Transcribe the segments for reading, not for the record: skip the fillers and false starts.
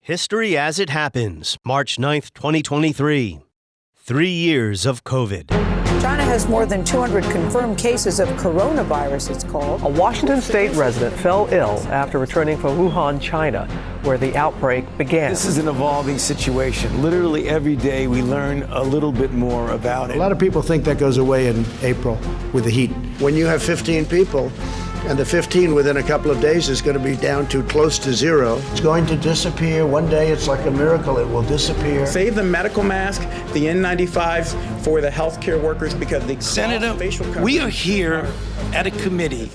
History as it happens, March 9th, 2023. 3 years of COVID. China has more than 200 confirmed cases of coronavirus, it's called. A Washington state resident fell ill after returning from Wuhan, China, where the outbreak began. This is an evolving situation. Literally every day we learn a little bit more about it. A lot of people think that goes away in April with the heat. When you have 15 people, and the 15 within a couple of days is going to be down to close to zero. It's going to disappear. One day it's like a miracle. It will disappear. Save the medical mask, the N95s for the healthcare workers because the Senator, we are here at a committee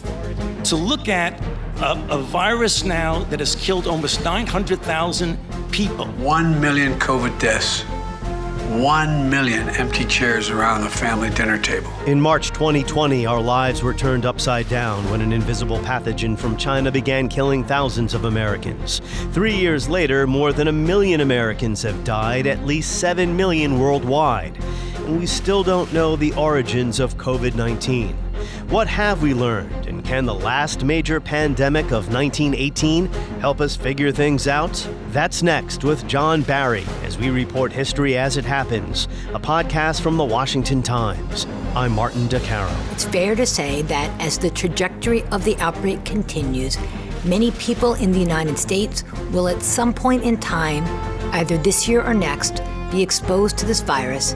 to look at a virus now that has killed almost 900,000 people. 1 million COVID deaths. 1 million empty chairs around the family dinner table. In March 2020, our lives were turned upside down when an invisible pathogen from China began killing thousands of Americans. 3 years later, more than 1 million Americans have died, at least 7 million worldwide. And we still don't know the origins of COVID-19. What have we learned, and can the last major pandemic of 1918 help us figure things out? That's next with John Barry as we report History as it happens, a podcast from the Washington Times. I'm Martin DeCaro. It's fair to say that as the trajectory of the outbreak continues, many people in the United States will at some point in time, either this year or next, be exposed to this virus,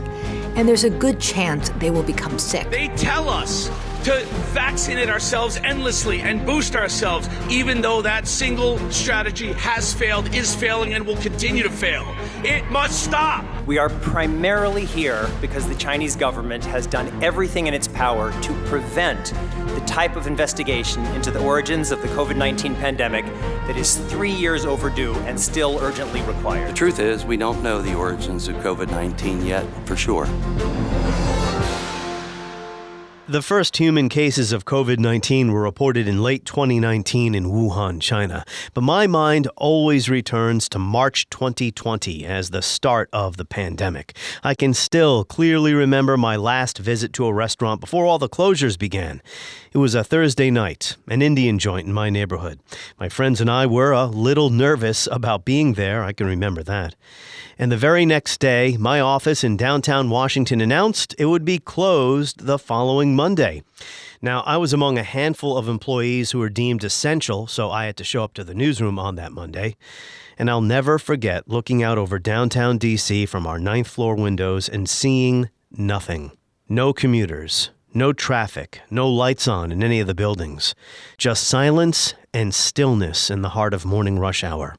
and there's a good chance they will become sick. They tell us to vaccinate ourselves endlessly and boost ourselves, even though that single strategy has failed, is failing, and will continue to fail. It must stop. We are primarily here because the Chinese government has done everything in its power to prevent the type of investigation into the origins of the COVID-19 pandemic that is 3 years overdue and still urgently required. The truth is, we don't know the origins of COVID-19 yet, for sure. The first human cases of COVID-19 were reported in late 2019 in Wuhan, China. But my mind always returns to March 2020 as the start of the pandemic. I can still clearly remember my last visit to a restaurant before all the closures began. It was a Thursday night, an Indian joint in my neighborhood. My friends and I were a little nervous about being there, I can remember that. And the very next day, my office in downtown Washington announced it would be closed the following Monday. Now, I was among a handful of employees who were deemed essential, so I had to show up to the newsroom on that Monday. And I'll never forget looking out over downtown D.C. from our 9th floor windows and seeing nothing. No commuters, no traffic, no lights on in any of the buildings. Just silence and stillness in the heart of morning rush hour.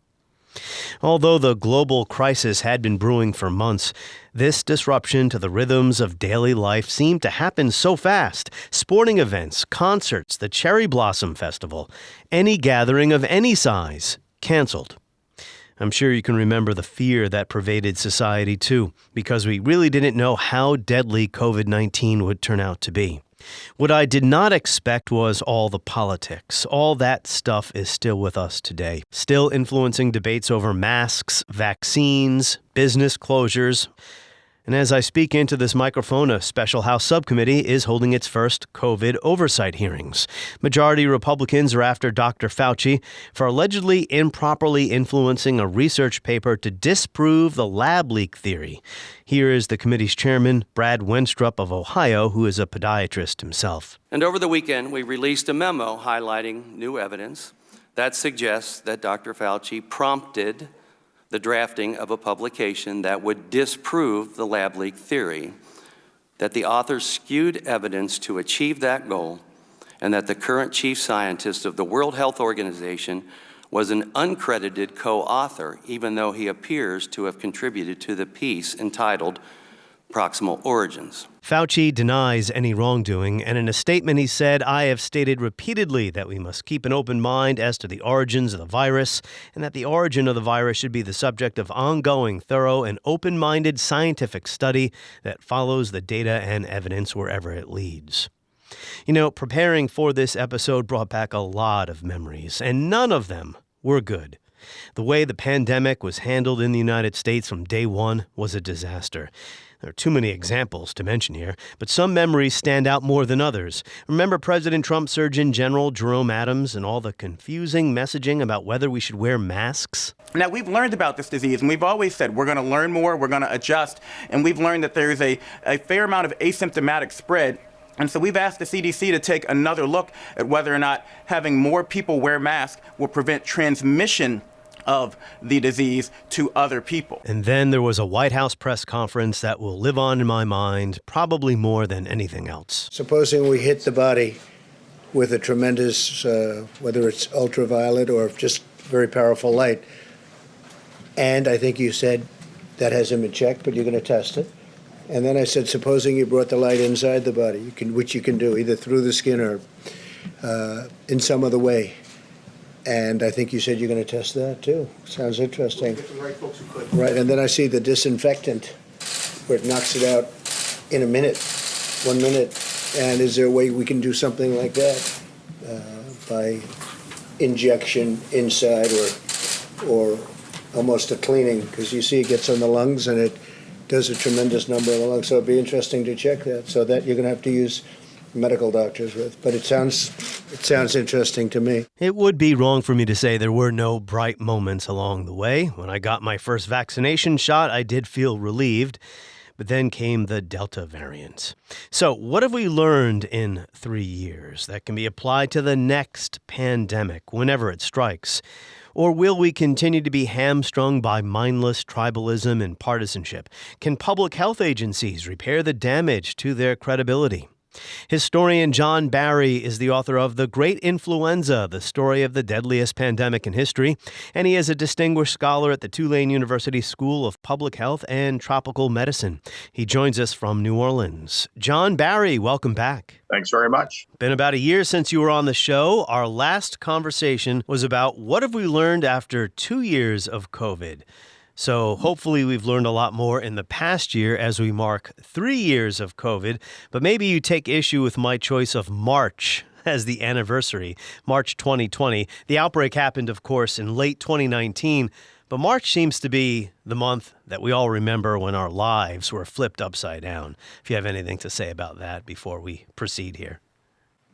Although the global crisis had been brewing for months, this disruption to the rhythms of daily life seemed to happen so fast. Sporting events, concerts, the Cherry Blossom Festival, any gathering of any size, canceled. I'm sure you can remember the fear that pervaded society too, because we really didn't know how deadly COVID-19 would turn out to be. What I did not expect was all the politics. All that stuff is still with us today, still influencing debates over masks, vaccines, business closures. And as I speak into this microphone, a special House subcommittee is holding its first COVID oversight hearings. Majority Republicans are after Dr. Fauci for allegedly improperly influencing a research paper to disprove the lab leak theory. Here is the committee's chairman, Brad Wenstrup of Ohio, who is a podiatrist himself. And over the weekend, we released a memo highlighting new evidence that suggests that Dr. Fauci prompted the drafting of a publication that would disprove the lab leak theory, that the authors skewed evidence to achieve that goal, and that the current chief scientist of the World Health Organization was an uncredited co-author, even though he appears to have contributed to the piece entitled Proximal Origins. Fauci denies any wrongdoing, and in a statement he said, "I have stated repeatedly that we must keep an open mind as to the origins of the virus, and that the origin of the virus should be the subject of ongoing, thorough, and open-minded scientific study that follows the data and evidence wherever it leads." You know, preparing for this episode brought back a lot of memories, and none of them were good. The way the pandemic was handled in the United States from day one was a disaster. There are too many examples to mention here, but some memories stand out more than others. Remember President Trump's Surgeon General Jerome Adams and all the confusing messaging about whether we should wear masks? Now, we've learned about this disease, and we've always said we're going to learn more, we're going to adjust, and we've learned that there's a fair amount of asymptomatic spread. And so we've asked the CDC to take another look at whether or not having more people wear masks will prevent transmission of the disease to other people. And then there was a White House press conference that will live on in my mind, probably more than anything else. Supposing we hit the body with a tremendous, whether it's ultraviolet or just very powerful light, and I think you said that hasn't been checked, but you're going to test it. And then I said, supposing you brought the light inside the body, which you can do either through the skin or in some other way. And I think you said you're going to test that too. Sounds interesting. Right, and then I see the disinfectant where it knocks it out in a minute, 1 minute. And is there a way we can do something like that by injection inside or almost a cleaning? Because you see it gets on the lungs and it does a tremendous number of the lungs. So it'd be interesting to check that. So that you're going to have to use medical doctors with. But it sounds interesting to me. It would be wrong for me to say there were no bright moments along the way. When I got my first vaccination shot, I did feel relieved. But then came the Delta variant. So what have we learned in 3 years that can be applied to the next pandemic, whenever it strikes? Or will we continue to be hamstrung by mindless tribalism and partisanship? Can public health agencies repair the damage to their credibility? Historian John Barry is the author of The Great Influenza, the story of the deadliest pandemic in history, and he is a distinguished scholar at the Tulane University School of Public Health and Tropical Medicine. He joins us from New Orleans. John Barry, welcome back. Thanks very much. Been about a year since you were on the show. Our last conversation was about what have we learned after 2 years of COVID. So hopefully we've learned a lot more in the past year as we mark 3 years of COVID. But maybe you take issue with my choice of March as the anniversary, March 2020. The outbreak happened, of course, in late 2019. But March seems to be the month that we all remember when our lives were flipped upside down. If you have anything to say about that before we proceed here.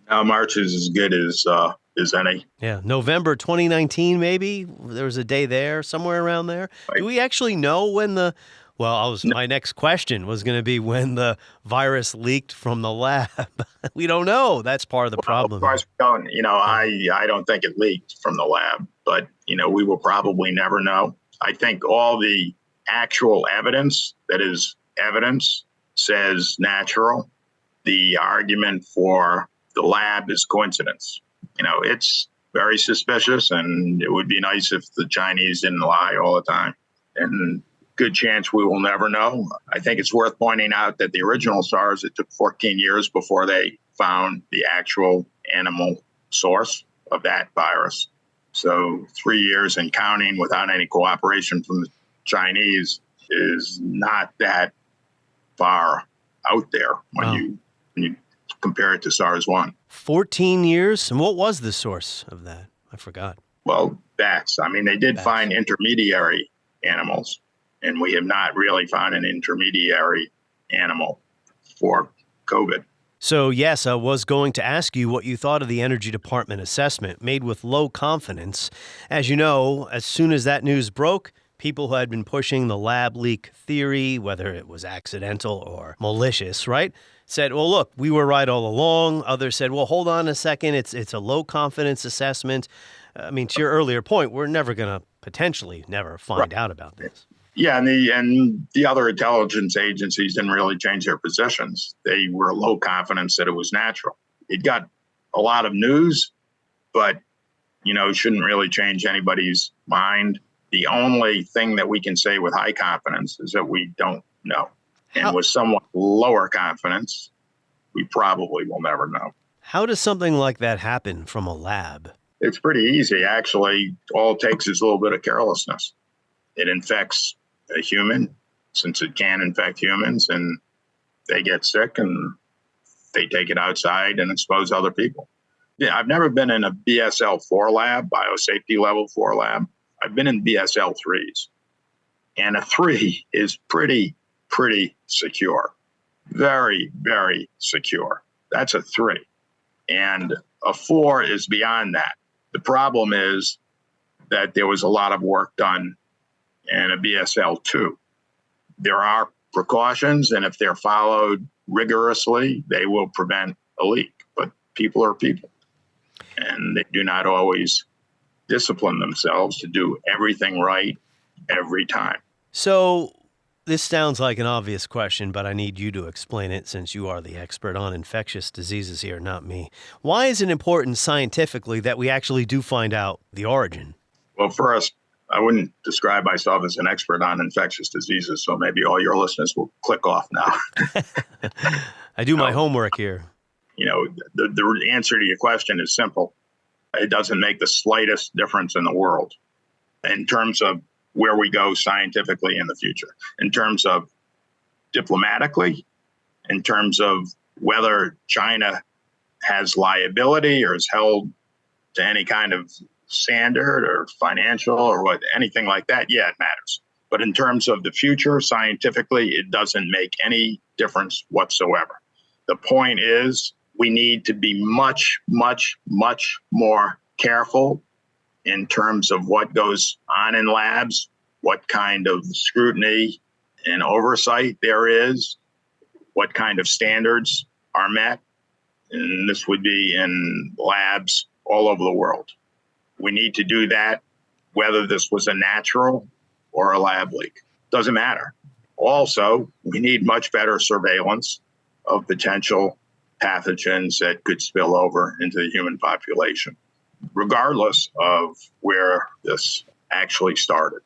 March is as good as any. Yeah, November 2019, maybe? There was a day there, somewhere around there. Right. Do we actually know when my next question was going to be when the virus leaked from the lab. We don't know. That's part of the problem. Of course, we don't. I don't think it leaked from the lab, but, we will probably never know. I think all the actual evidence that is evidence says natural. The argument for the lab is coincidence. It's very suspicious, and it would be nice if the Chinese didn't lie all the time. And good chance we will never know. I think it's worth pointing out that the original SARS, it took 14 years before they found the actual animal source of that virus. So 3 years and counting without any cooperation from the Chinese is not that far out there when you compare it to SARS-1. 14 years? And what was the source of that? I forgot. Well, bats. They did find intermediary animals, and we have not really found an intermediary animal for COVID. So, yes, I was going to ask you what you thought of the Energy Department assessment made with low confidence. As you know, as soon as that news broke, people who had been pushing the lab leak theory, whether it was accidental or malicious, right, said, well, look, we were right all along. Others said, well, hold on a second. It's a low confidence assessment. To your earlier point, we're never going to potentially never find out about this. Yeah, and the other intelligence agencies didn't really change their positions. They were low confidence that it was natural. It got a lot of news, but, it shouldn't really change anybody's mind. The only thing that we can say with high confidence is that we don't know. And with somewhat lower confidence, we probably will never know. How does something like that happen from a lab? It's pretty easy, actually. All it takes is a little bit of carelessness. It infects a human, since it can infect humans, and they get sick and they take it outside and expose other people. Yeah, I've never been in a BSL-4 lab, biosafety level 4 lab. I've been in BSL-3s. And a 3 is pretty pretty secure. Very, very secure. That's a 3. And a 4 is beyond that. The problem is that there was a lot of work done in a BSL-2. There are precautions, and if they're followed rigorously, they will prevent a leak. But people are people, and they do not always discipline themselves to do everything right every time. So this sounds like an obvious question, but I need you to explain it since you are the expert on infectious diseases here, not me. Why is it important scientifically that we actually do find out the origin? Well, first, I wouldn't describe myself as an expert on infectious diseases, so maybe all your listeners will click off now. I do my homework here. The answer to your question is simple. It doesn't make the slightest difference in the world in terms of where we go scientifically in the future, in terms of diplomatically, in terms of whether China has liability or is held to any kind of standard or financial or anything like that. Yeah, it matters. But in terms of the future, scientifically, it doesn't make any difference whatsoever. The point is, we need to be much, much, much more careful in terms of what goes on in labs, what kind of scrutiny and oversight there is, what kind of standards are met. And this would be in labs all over the world. We need to do that, whether this was a natural or a lab leak. Doesn't matter. Also, we need much better surveillance of potential pathogens that could spill over into the human population, regardless of where this actually started.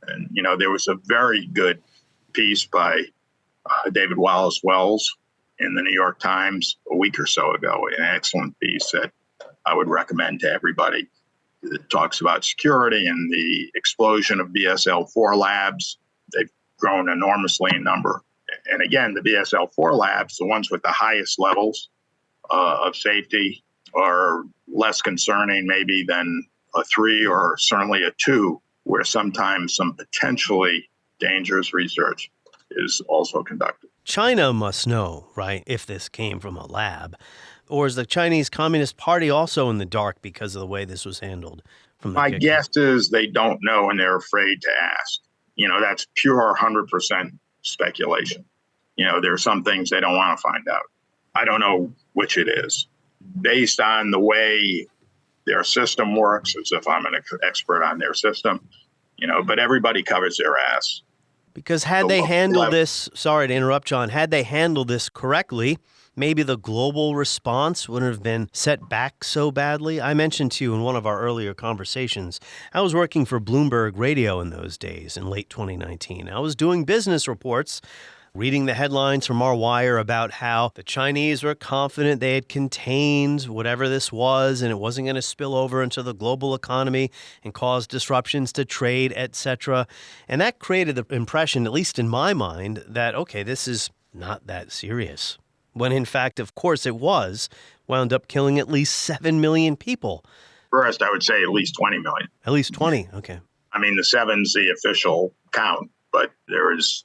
And, there was a very good piece by David Wallace Wells in the New York Times a week or so ago, an excellent piece that I would recommend to everybody. It talks about security and the explosion of BSL-4 labs. They've grown enormously in number. And again, the BSL-4 labs, the ones with the highest levels of safety, are less concerning maybe than a 3 or certainly a 2, where sometimes some potentially dangerous research is also conducted. China must know, right, if this came from a lab. Or is the Chinese Communist Party also in the dark because of the way this was handled? My guess is they don't know and they're afraid to ask. That's pure 100% speculation. There are some things they don't want to find out. I don't know which it is. Based on the way their system works, as if I'm an expert on their system, but everybody covers their ass. Because had they handled this, sorry to interrupt, John, had they handled this correctly, maybe the global response wouldn't have been set back so badly. I mentioned to you in one of our earlier conversations, I was working for Bloomberg Radio in those days in late 2019. I was doing business reports, reading the headlines from our wire about how the Chinese were confident they had contained whatever this was and it wasn't going to spill over into the global economy and cause disruptions to trade, etc. And that created the impression, at least in my mind, that, okay, this is not that serious. When in fact, of course it was, wound up killing at least 7 million people. First, I would say at least 20 million. At least 20, okay. I mean, the 7's the official count, but there is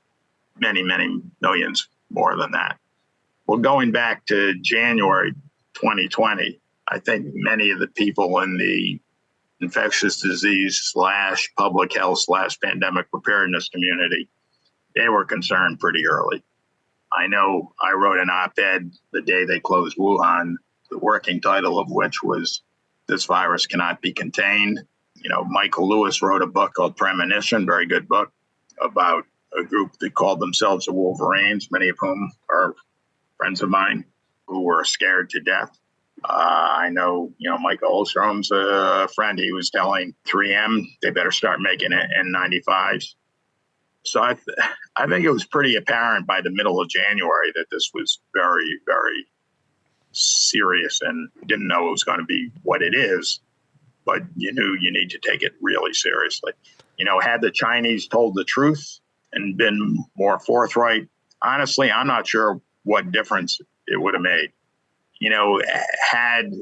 many, many millions more than that. Well, going back to January 2020, I think many of the people in the infectious disease / public health / pandemic preparedness community, they were concerned pretty early. I know I wrote an op-ed the day they closed Wuhan, the working title of which was "This Virus Cannot Be Contained." Michael Lewis wrote a book called Premonition, very good book, about a group that called themselves the Wolverines, many of whom are friends of mine who were scared to death. I know, Michael Olstrom's a friend. He was telling 3M they better start making N95s. So I think it was pretty apparent by the middle of January that this was very, very serious, and didn't know it was going to be what it is, but you knew you need to take it really seriously. Had the Chinese told the truth and been more forthright, honestly, I'm not sure what difference it would have made. Had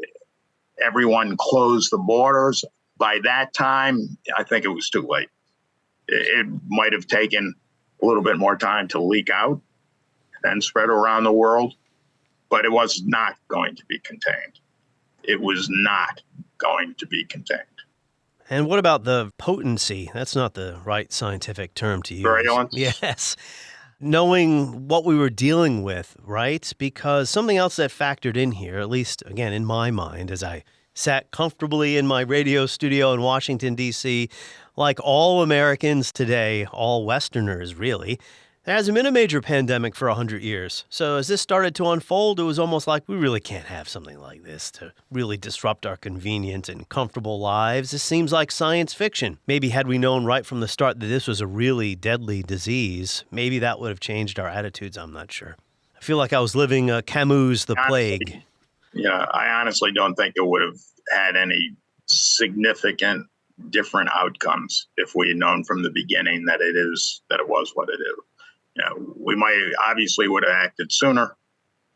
everyone closed the borders, by that time, I think it was too late. It might have taken a little bit more time to leak out and spread around the world, but it was not going to be contained. It was not going to be contained. And what about the potency? That's not the right scientific term to use. Virulence? Yes. Knowing what we were dealing with, right? Because something else that factored in here, at least, again, in my mind, as I sat comfortably in my radio studio in Washington, D.C., like all Americans today, all Westerners, really, there hasn't been a major pandemic for 100 years. So as this started to unfold, it was almost like we really can't have something like this to really disrupt our convenient and comfortable lives. This seems like science fiction. Maybe had we known right from the start that this was a really deadly disease, maybe that would have changed our attitudes. I'm not sure. I feel like I was living Camus' The Plague. Yeah, I honestly don't think it would have had any significant different outcomes if we had known from the beginning that it was what it is. We might obviously would have acted sooner.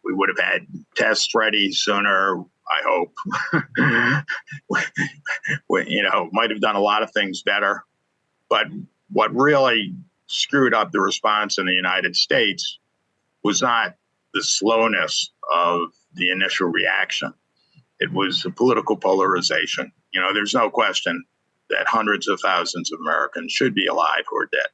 We would have had tests ready sooner, I hope. Might have done a lot of things better. But what really screwed up the response in the United States was not the slowness of the initial reaction. It was the political polarization. There's no question that hundreds of thousands of Americans should be alive who are dead.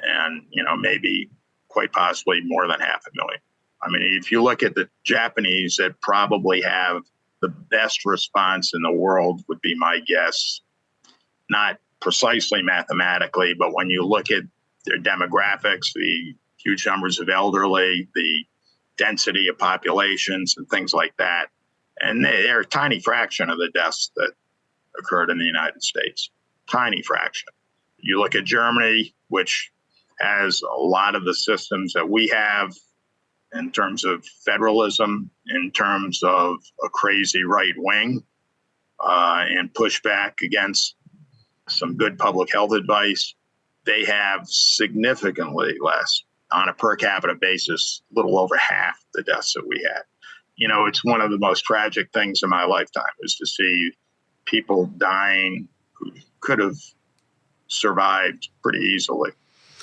And, maybe quite possibly more than 500,000. I mean, if you look at the Japanese that probably have the best response in the world would be my guess, not precisely mathematically, but when you look at their demographics, the huge numbers of elderly, the density of populations and things like that, and they're a tiny fraction of the deaths that occurred in the United States. Tiny fraction. You look at Germany, which has a lot of the systems that we have in terms of federalism, in terms of a crazy right wing, and pushback against some good public health advice. They have significantly less, on a per capita basis, a little over half the deaths that we had. It's one of the most tragic things in my lifetime is to see people dying who could have survived pretty easily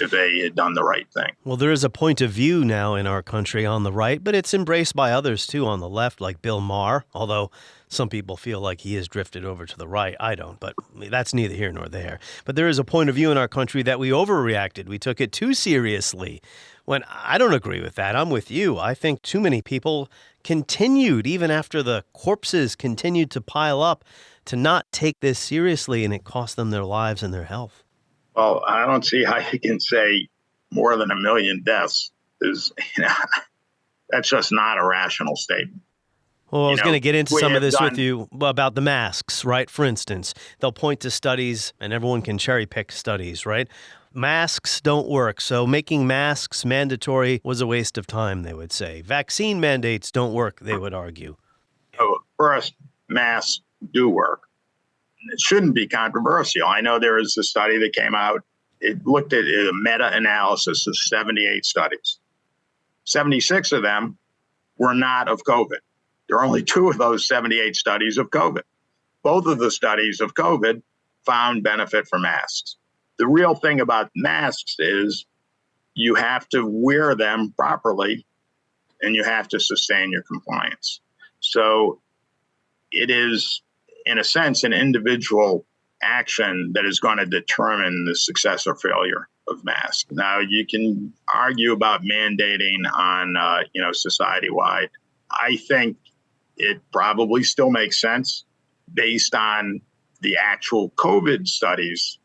if they had done the right thing. Well, there is a point of view now in our country on the right, but it's embraced by others too on the left, like Bill Maher, although some people feel like he has drifted over to the right. I don't, but that's neither here nor there. But there is a point of view in our country that we overreacted. We took it too seriously. When I don't agree with that, I'm with you. I think too many people continued, even after the corpses continued to pile up, to not take this seriously, and it cost them their lives and their health. Well, I don't see how you can say more than 1 million deaths is, that's just not a rational statement. Well, I was going to get into some of this with you about the masks, right? For instance, they'll point to studies, and everyone can cherry pick studies, right? Masks don't work, so making masks mandatory was a waste of time, they would say. Vaccine mandates don't work, they would argue. So first, masks do work. It shouldn't be controversial. I know there is a study that came out. It looked at a meta-analysis of 78 studies. 76 of them were not of COVID. There are only 2 of those 78 studies of COVID. Both of the studies of COVID found benefit for masks. The real thing about masks is you have to wear them properly and you have to sustain your compliance. So it is, in a sense, an individual action that is going to determine the success or failure of masks. Now, you can argue about mandating on, society-wide. I think it probably still makes sense based on the actual COVID studies,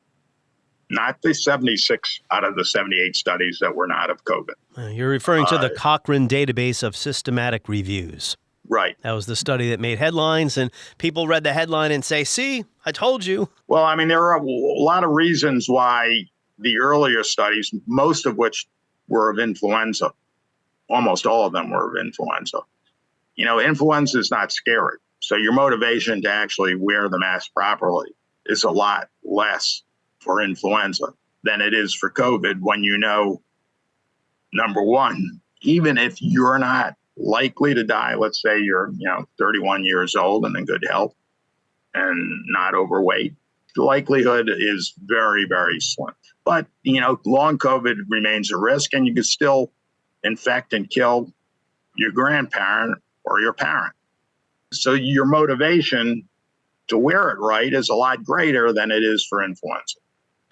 not the 76 out of the 78 studies that were not of COVID. You're referring to the Cochrane database of systematic reviews. Right. That was the study that made headlines, and people read the headline and say, see, I told you. Well, I mean, there are a lot of reasons why the earlier studies, most of which were of influenza, almost all of them were of influenza. Influenza is not scary. So your motivation to actually wear the mask properly is a lot less for influenza than it is for COVID when number one, even if you're not likely to die, let's say you're 31 years old and in good health and not overweight, The likelihood is very, very slim. But, long COVID remains a risk, and you could still infect and kill your grandparent or your parent. So your motivation to wear it right is a lot greater than it is for influenza.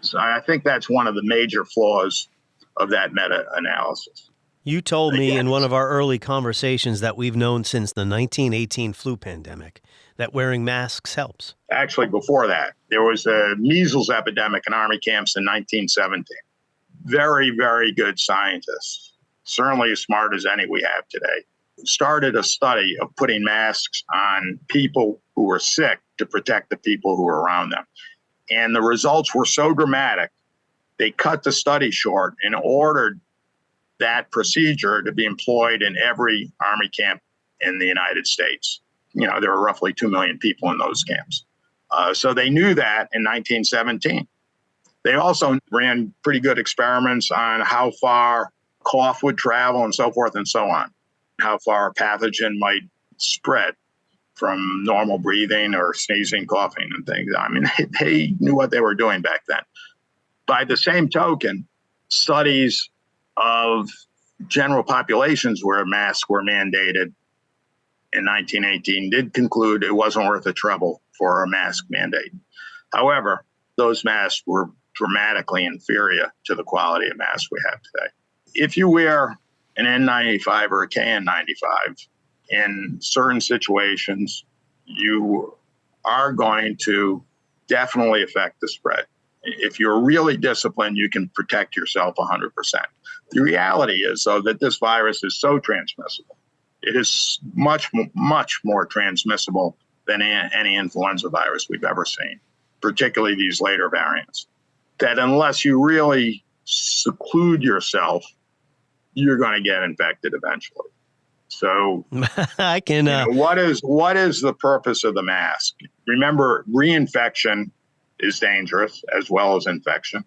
So I think that's one of the major flaws of that meta-analysis. You told me in one of our early conversations that we've known since the 1918 flu pandemic that wearing masks helps. Actually, before that, there was a measles epidemic in Army camps in 1917. Very, very good scientists, certainly as smart as any we have today, started a study of putting masks on people who were sick to protect the people who were around them. And the results were so dramatic, they cut the study short and ordered that procedure to be employed in every Army camp in the United States. There were roughly 2 million people in those camps. So they knew that in 1917. They also ran pretty good experiments on how far cough would travel and so forth and so on, how far a pathogen might spread from normal breathing or sneezing, coughing, and things. I mean, they knew what they were doing back then. By the same token, studies of general populations where masks were mandated in 1918 did conclude it wasn't worth the trouble for a mask mandate. However, those masks were dramatically inferior to the quality of masks we have today. If you wear an N95 or a KN95 in certain situations, you are going to definitely affect the spread. If you're really disciplined, you can protect yourself 100%. The reality is, though, that this virus is so transmissible. It is much, much more transmissible than any influenza virus we've ever seen, particularly these later variants, that unless you really seclude yourself, you're going to get infected eventually. So I can. What is the purpose of the mask? Remember, reinfection is dangerous as well as infection.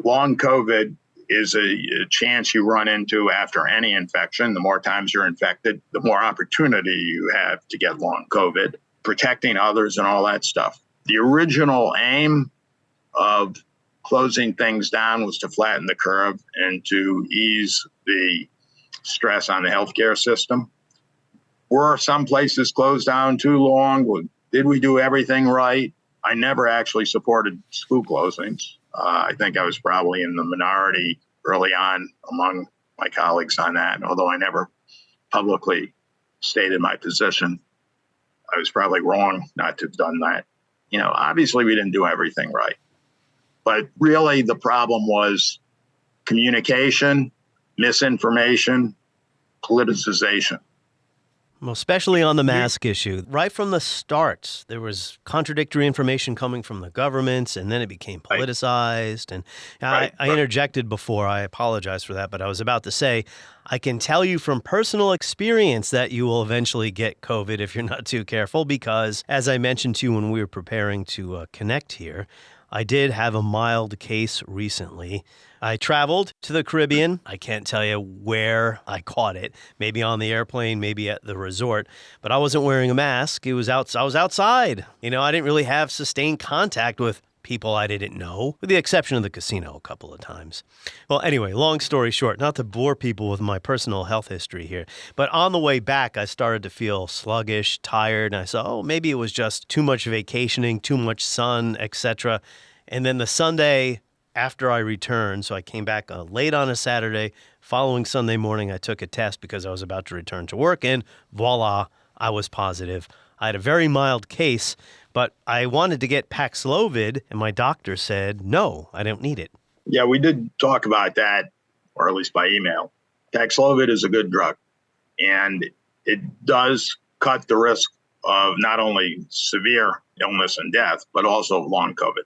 Long COVID is a chance you run into after any infection. The more times you're infected, the more opportunity you have to get long COVID, protecting others and all that stuff. The original aim of closing things down was to flatten the curve and to ease the stress on the healthcare system. Were some places closed down too long? Did we do everything right? I never actually supported school closings. I think I was probably in the minority early on among my colleagues on that, although I never publicly stated my position. I was probably wrong not to have done that. Obviously we didn't do everything right. But really the problem was communication, misinformation, politicization. Well, especially on the mask issue. Right from the start, there was contradictory information coming from the governments, and then it became politicized. And I interjected before. I apologize for that, but I was about to say, I can tell you from personal experience that you will eventually get COVID if you're not too careful, because as I mentioned to you when we were preparing to connect here, I did have a mild case recently. I traveled to the Caribbean. I can't tell you where I caught it. Maybe on the airplane, maybe at the resort. But I wasn't wearing a mask. I was outside. I didn't really have sustained contact with people I didn't know, with the exception of the casino a couple of times. Well, anyway, long story short, not to bore people with my personal health history here, but on the way back, I started to feel sluggish, tired, and I saw, maybe it was just too much vacationing, too much sun, etc. And then the Sunday after I returned, so I came back late on a Saturday, following Sunday morning, I took a test because I was about to return to work, and voila, I was positive. I had a very mild case, but I wanted to get Paxlovid, and my doctor said, no, I don't need it. Yeah, we did talk about that, or at least by email. Paxlovid is a good drug, and it does cut the risk of not only severe illness and death, but also long COVID.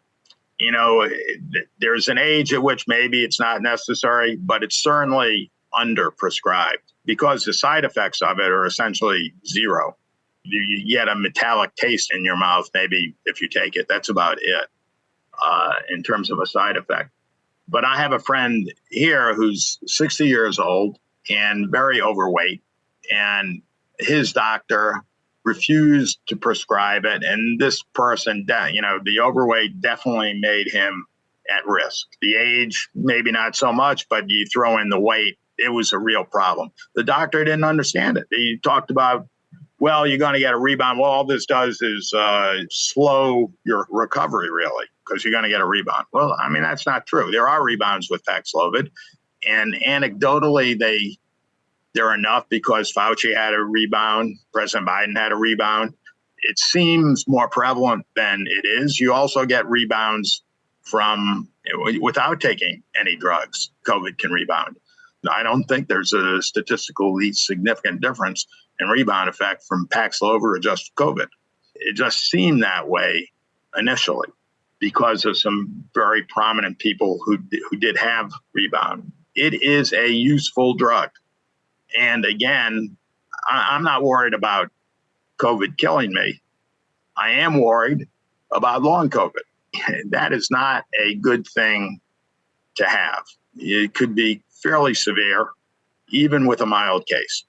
There's an age at which maybe it's not necessary, but it's certainly under-prescribed because the side effects of it are essentially zero. You get a metallic taste in your mouth, maybe if you take it. That's about it in terms of a side effect. But I have a friend here who's 60 years old and very overweight, and his doctor refused to prescribe it. And this person, the overweight definitely made him at risk. The age, maybe not so much, but you throw in the weight, it was a real problem. The doctor didn't understand it. He talked about, well, you're going to get a rebound. Well, all this does is slow your recovery, really, because you're going to get a rebound. Well, I mean, that's not true. There are rebounds with Paxlovid. And anecdotally, they're enough because Fauci had a rebound. President Biden had a rebound. It seems more prevalent than it is. You also get rebounds from without taking any drugs. COVID can rebound. I don't think there's a statistically significant difference in rebound effect from Paxlovid or just COVID. It just seemed that way initially because of some very prominent people who did have rebound. It is a useful drug. And again, I'm not worried about COVID killing me. I am worried about long COVID. That is not a good thing to have. It could be fairly severe, even with a mild case.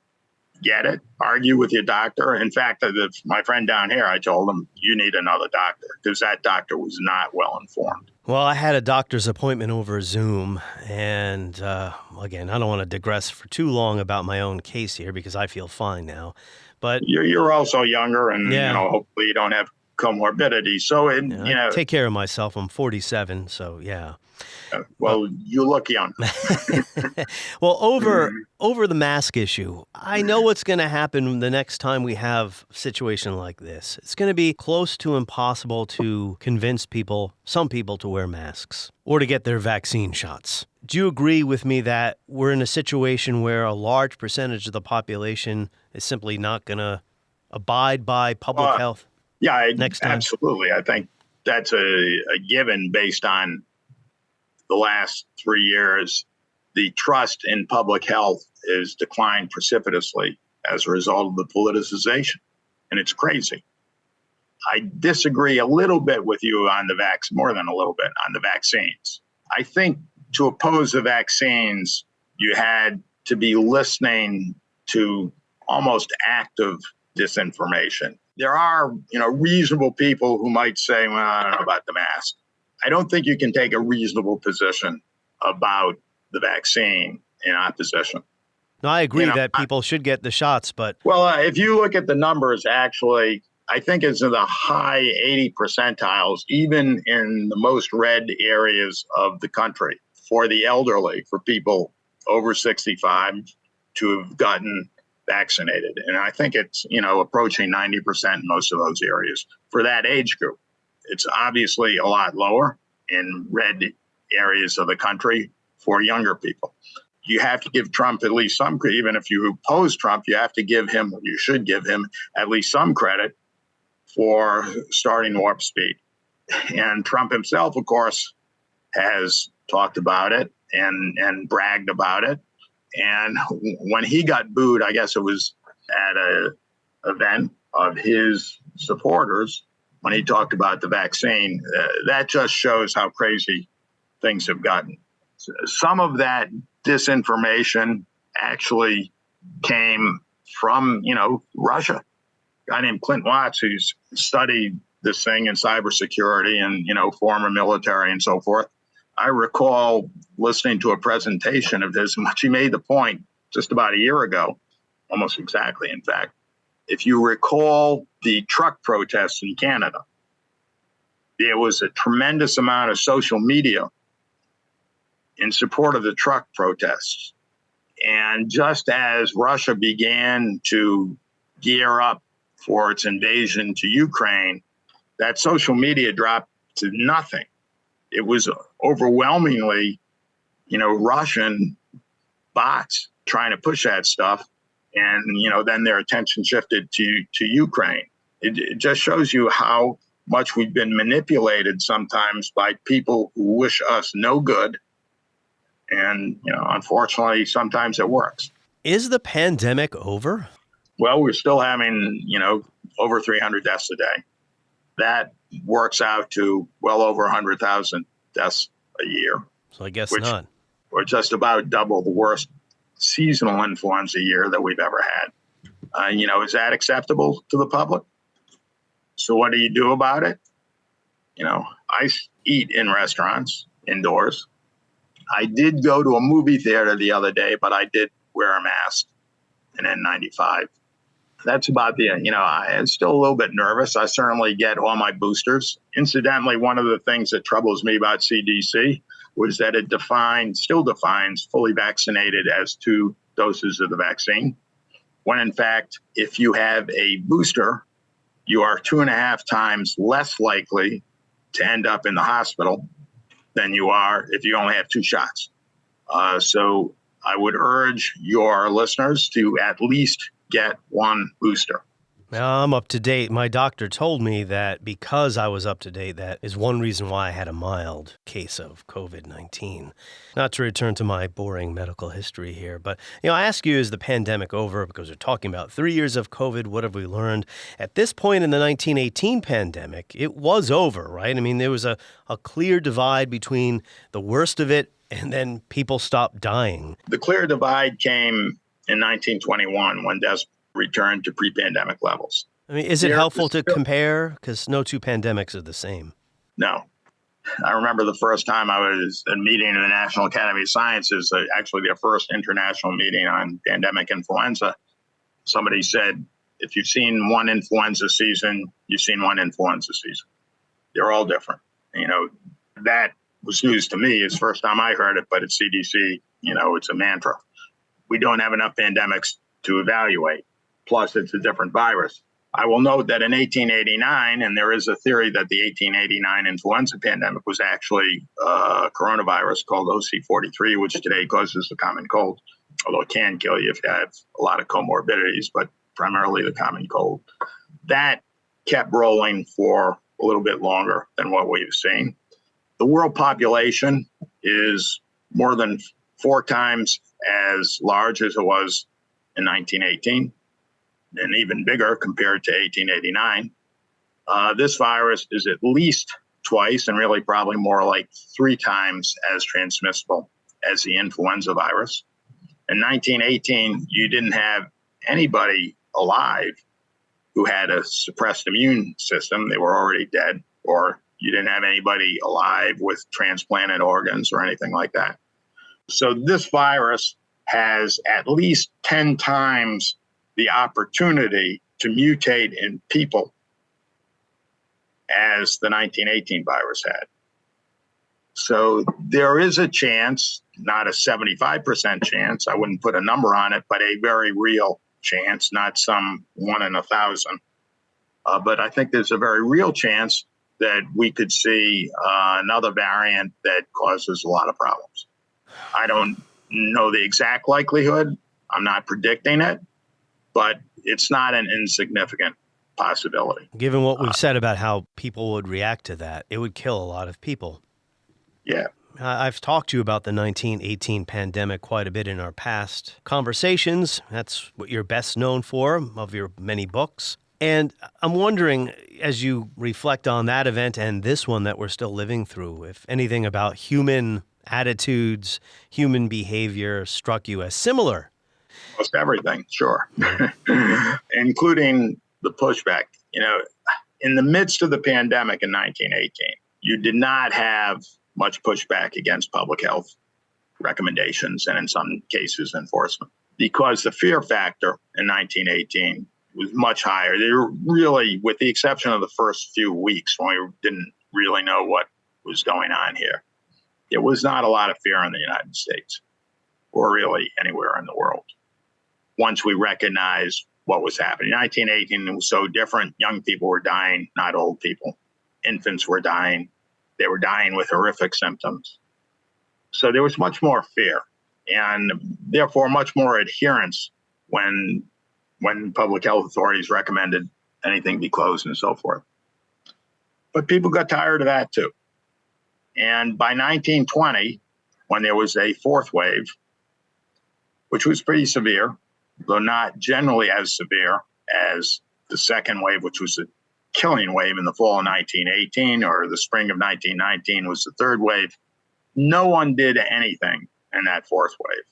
Get it, argue with your doctor. In fact, my friend down here, I told him, you need another doctor because that doctor was not well informed. Well, I had a doctor's appointment over Zoom, and again, I don't want to digress for too long about my own case here because I feel fine now. But you're also younger, and hopefully you don't have comorbidity. So, I take care of myself. I'm 47, so yeah. Well, you look young. Well, over the mask issue, I know what's going to happen the next time we have a situation like this. It's going to be close to impossible to convince some people to wear masks or to get their vaccine shots. Do you agree with me that we're in a situation where a large percentage of the population is simply not going to abide by public health? Yeah, next time? Absolutely. I think that's a given based on the last 3 years. The trust in public health has declined precipitously as a result of the politicization, and it's crazy. I disagree a little bit with you on more than a little bit on the vaccines. I think to oppose the vaccines, you had to be listening to almost active disinformation. There are, reasonable people who might say, well, I don't know about the mask. I don't think you can take a reasonable position about the vaccine in opposition. No, I agree that people should get the shots, but... Well, if you look at the numbers, actually, I think it's in the high 80 percentiles, even in the most red areas of the country, for the elderly, for people over 65 to have gotten vaccinated. And I think it's, approaching 90% in most of those areas for that age group. It's obviously a lot lower in red areas of the country for younger people. You have to give Trump at least some credit. Even if you oppose Trump, you should give him at least some credit for starting Warp Speed. And Trump himself, of course, has talked about it and bragged about it. And when he got booed, I guess it was at an event of his supporters, when he talked about the vaccine, that just shows how crazy things have gotten. Some of that disinformation actually came from, Russia. A guy named Clint Watts, who's studied this thing in cybersecurity and, former military and so forth. I recall listening to a presentation of his in which he made the point just about a year ago, almost exactly, in fact. If you recall the truck protests in Canada, there was a tremendous amount of social media in support of the truck protests. And just as Russia began to gear up for its invasion to Ukraine, that social media dropped to nothing. It was overwhelmingly, Russian bots trying to push that stuff. And, then their attention shifted to Ukraine. It just shows you how much we've been manipulated sometimes by people who wish us no good. And, unfortunately, sometimes it works. Is the pandemic over? Well, we're still having, over 300 deaths a day. That works out to well over 100,000 deaths a year. So I guess not. We're just about double the worst seasonal influenza year that we've ever had. Is that acceptable to the public? So what do you do about it? I eat in restaurants indoors. I did go to a movie theater the other day, but I did wear a mask, an N95. That's about I'm still a little bit nervous. I certainly get all my boosters. Incidentally, one of the things that troubles me about CDC was that it still defines fully vaccinated as 2 doses of the vaccine, when in fact, if you have a booster, you are 2.5 times less likely to end up in the hospital than you are if you only have 2 shots. So I would urge your listeners to at least get 1 booster. Now, I'm up to date. My doctor told me that because I was up to date, that is one reason why I had a mild case of COVID-19. Not to return to my boring medical history here, but I ask you, is the pandemic over? Because we're talking about 3 years of COVID. What have we learned? At this point in the 1918 pandemic, it was over, right? I mean, there was a clear divide between the worst of it and then people stopped dying. The clear divide came in 1921 when deaths returned to pre-pandemic levels. I mean, is it helpful to compare? Because no 2 pandemics are the same. No. I remember the first time I was at a meeting in the National Academy of Sciences, actually their first international meeting on pandemic influenza. Somebody said, if you've seen one influenza season, you've seen one influenza season. They're all different. That was news to me. It's the first time I heard it, but at CDC, it's a mantra. We don't have enough pandemics to evaluate. Plus, it's a different virus. I will note that in 1889, and there is a theory that the 1889 influenza pandemic was actually a coronavirus called OC43, which today causes the common cold, although it can kill you if you have a lot of comorbidities, but primarily the common cold. That kept rolling for a little bit longer than what we've seen. The world population is more than 4 times as large as it was in 1918, and even bigger compared to 1889. This virus is at least twice, and really probably more like 3 times as transmissible as the influenza virus. In 1918, you didn't have anybody alive who had a suppressed immune system. They were already dead, or you didn't have anybody alive with transplanted organs or anything like that. So this virus has at least 10 times the opportunity to mutate in people as the 1918 virus had. So there is a chance, not a 75% chance, I wouldn't put a number on it, but a very real chance, not some 1 in 1,000. But I think there's a very real chance that we could see another variant that causes a lot of problems. I don't know the exact likelihood. I'm not predicting it, but it's not an insignificant possibility. Given what we've said about how people would react to that, it would kill a lot of people. Yeah. I've talked to you about the 1918 pandemic quite a bit in our past conversations. That's what you're best known for, of your many books. And I'm wondering, as you reflect on that event and this one that we're still living through, if anything about human attitudes, human behavior struck you as similar. Most everything, sure. Including the pushback. In the midst of the pandemic in 1918, you did not have much pushback against public health recommendations and in some cases enforcement, because the fear factor in 1918 was much higher. They were really, with the exception of the first few weeks when we didn't really know what was going on here, there was not a lot of fear in the United States or really anywhere in the world. Once we recognized what was happening. 1918 was so different. Young people were dying, not old people. Infants were dying. They were dying with horrific symptoms. So there was much more fear and therefore much more adherence when public health authorities recommended anything be closed and so forth. But people got tired of that too. And by 1920, when there was a 4th wave, which was pretty severe, though not generally as severe as the 2nd wave, which was a killing wave in the fall of 1918, or the spring of 1919 was the 3rd wave, no one did anything in that 4th wave.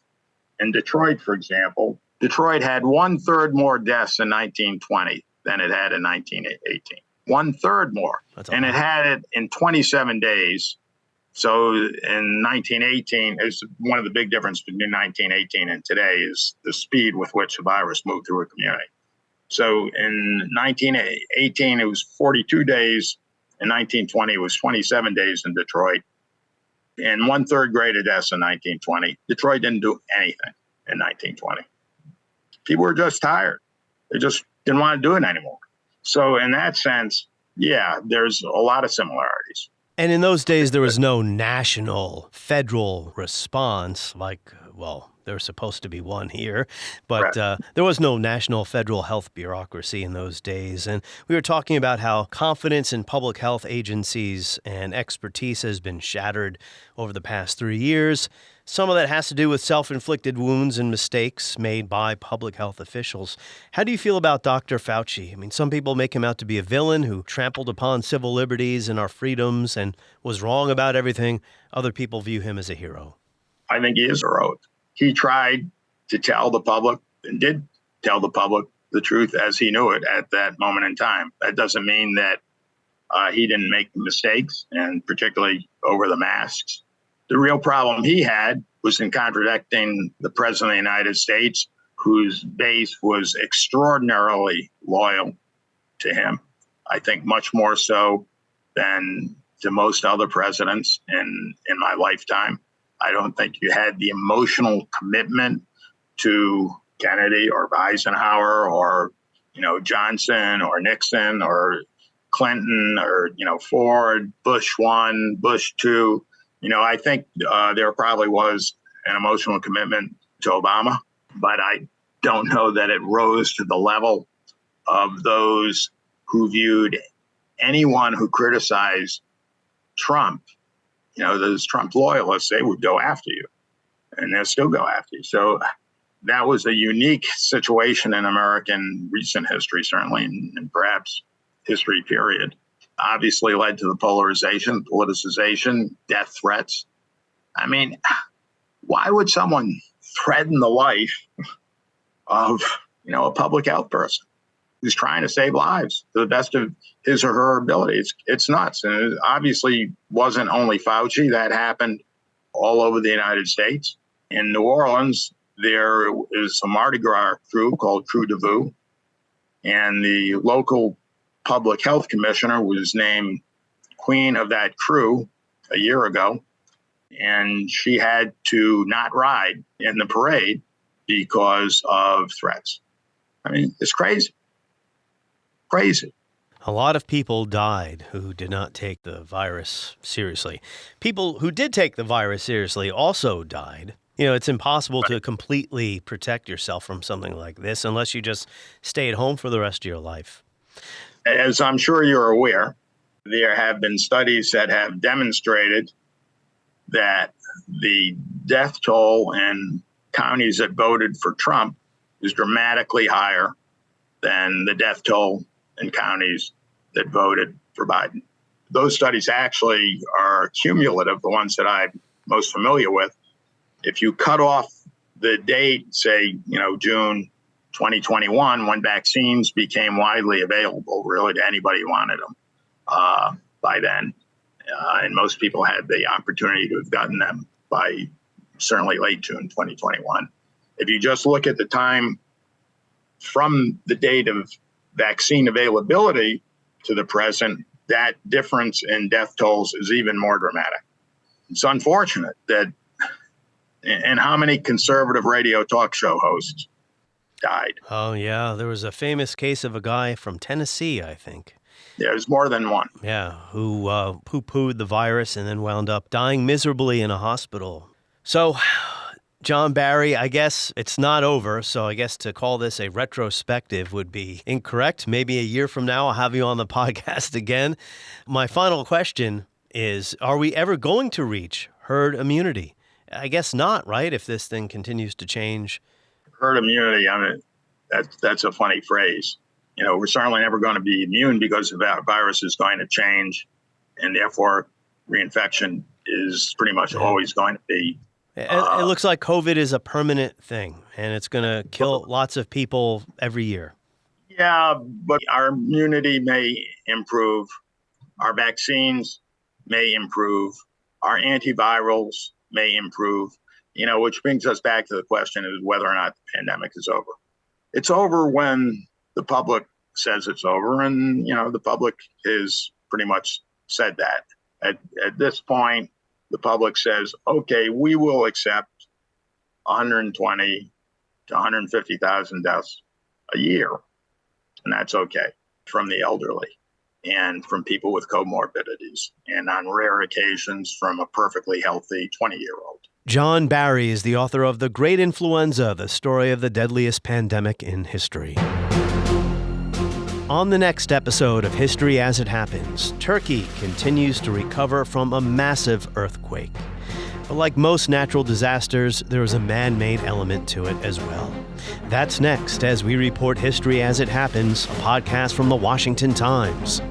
In Detroit, for example, Detroit had 1/3 more deaths in 1920 than it had in 1918. 1/3 more. And it had it in 27 days. So in 1918, is one of the big differences between 1918 and today is the speed with which the virus moved through a community. So in 1918, it was 42 days. In 1920, it was 27 days in Detroit. And 1/3 greater deaths in 1920. Detroit didn't do anything in 1920. People were just tired. They just didn't want to do it anymore. So in that sense, yeah, there's a lot of similarities. And in those days, there was no national, federal response like, well, there's supposed to be one here, but there was no national federal health bureaucracy in those days. And we were talking about how confidence in public health agencies and expertise has been shattered over the past 3 years. Some of that has to do with self-inflicted wounds and mistakes made by public health officials. How do you feel about Dr. Fauci? I mean, some people make him out to be a villain who trampled upon civil liberties and our freedoms and was wrong about everything. Other people view him as a hero. I think he is heroic. He tried to tell the public and did tell the public the truth as he knew it at that moment in time. That doesn't mean that he didn't make mistakes, and particularly over the masks. The real problem he had was in contradicting the President of the United States, whose base was extraordinarily loyal to him. I think much more so than to most other presidents in my lifetime. I don't think you had the emotional commitment to Kennedy or Eisenhower or, Johnson or Nixon or Clinton or, Ford, Bush 1, Bush 2. I think there probably was an emotional commitment to Obama, but I don't know that it rose to the level of those who viewed anyone who criticized Trump. Those Trump loyalists, they would go after you, and they'll still go after you. So that was a unique situation in American recent history, certainly, and perhaps history period. Obviously led to the polarization, politicization, death threats. I mean, why would someone threaten the life of, a public health person who's trying to save lives to the best of his or her ability? It's nuts. And it obviously wasn't only Fauci. That happened all over the United States. In New Orleans, there is a Mardi Gras crew called Crew de Vue, and the local public health commissioner was named queen of that crew a year ago, and she had to not ride in the parade because of threats. I mean, it's crazy. Crazy. A lot of people died who did not take the virus seriously. People who did take the virus seriously also died. It's impossible to completely protect yourself from something like this unless you just stay at home for the rest of your life. As I'm sure you're aware, there have been studies that have demonstrated that the death toll in counties that voted for Trump is dramatically higher than the death toll in counties that voted for Biden. Those studies actually are cumulative, the ones that I'm most familiar with. If you cut off the date, say, June 2021, when vaccines became widely available, really, to anybody who wanted them by then. And most people had the opportunity to have gotten them by certainly late June 2021. If you just look at the time from the date of vaccine availability to the present, that difference in death tolls is even more dramatic. It's unfortunate that, and how many conservative radio talk show hosts died? Oh, yeah. There was a famous case of a guy from Tennessee, I think. There's more than one. Yeah, who poo-pooed the virus and then wound up dying miserably in a hospital. So, John Barry, I guess it's not over, so I guess to call this a retrospective would be incorrect. Maybe a year from now I'll have you on the podcast again. My final question is, are we ever going to reach herd immunity? I guess not, right? If this thing continues to change. Herd immunity, I mean, that's a funny phrase. We're certainly never going to be immune because the virus is going to change, and therefore reinfection is pretty much always going to be It looks like COVID is a permanent thing, and it's going to kill lots of people every year. Yeah, but our immunity may improve. Our vaccines may improve. Our antivirals may improve, which brings us back to the question of whether or not the pandemic is over. It's over when the public says it's over, and, the public has pretty much said that. At this point, the public says, okay, we will accept 120 to 150,000 deaths a year, and that's okay, from the elderly and from people with comorbidities, and on rare occasions from a perfectly healthy 20-year-old. John Barry is the author of The Great Influenza, the story of the deadliest pandemic in history. On the next episode of History as It Happens, Turkey continues to recover from a massive earthquake. But like most natural disasters, there is a man-made element to it as well. That's next as we report History as It Happens, a podcast from the Washington Times.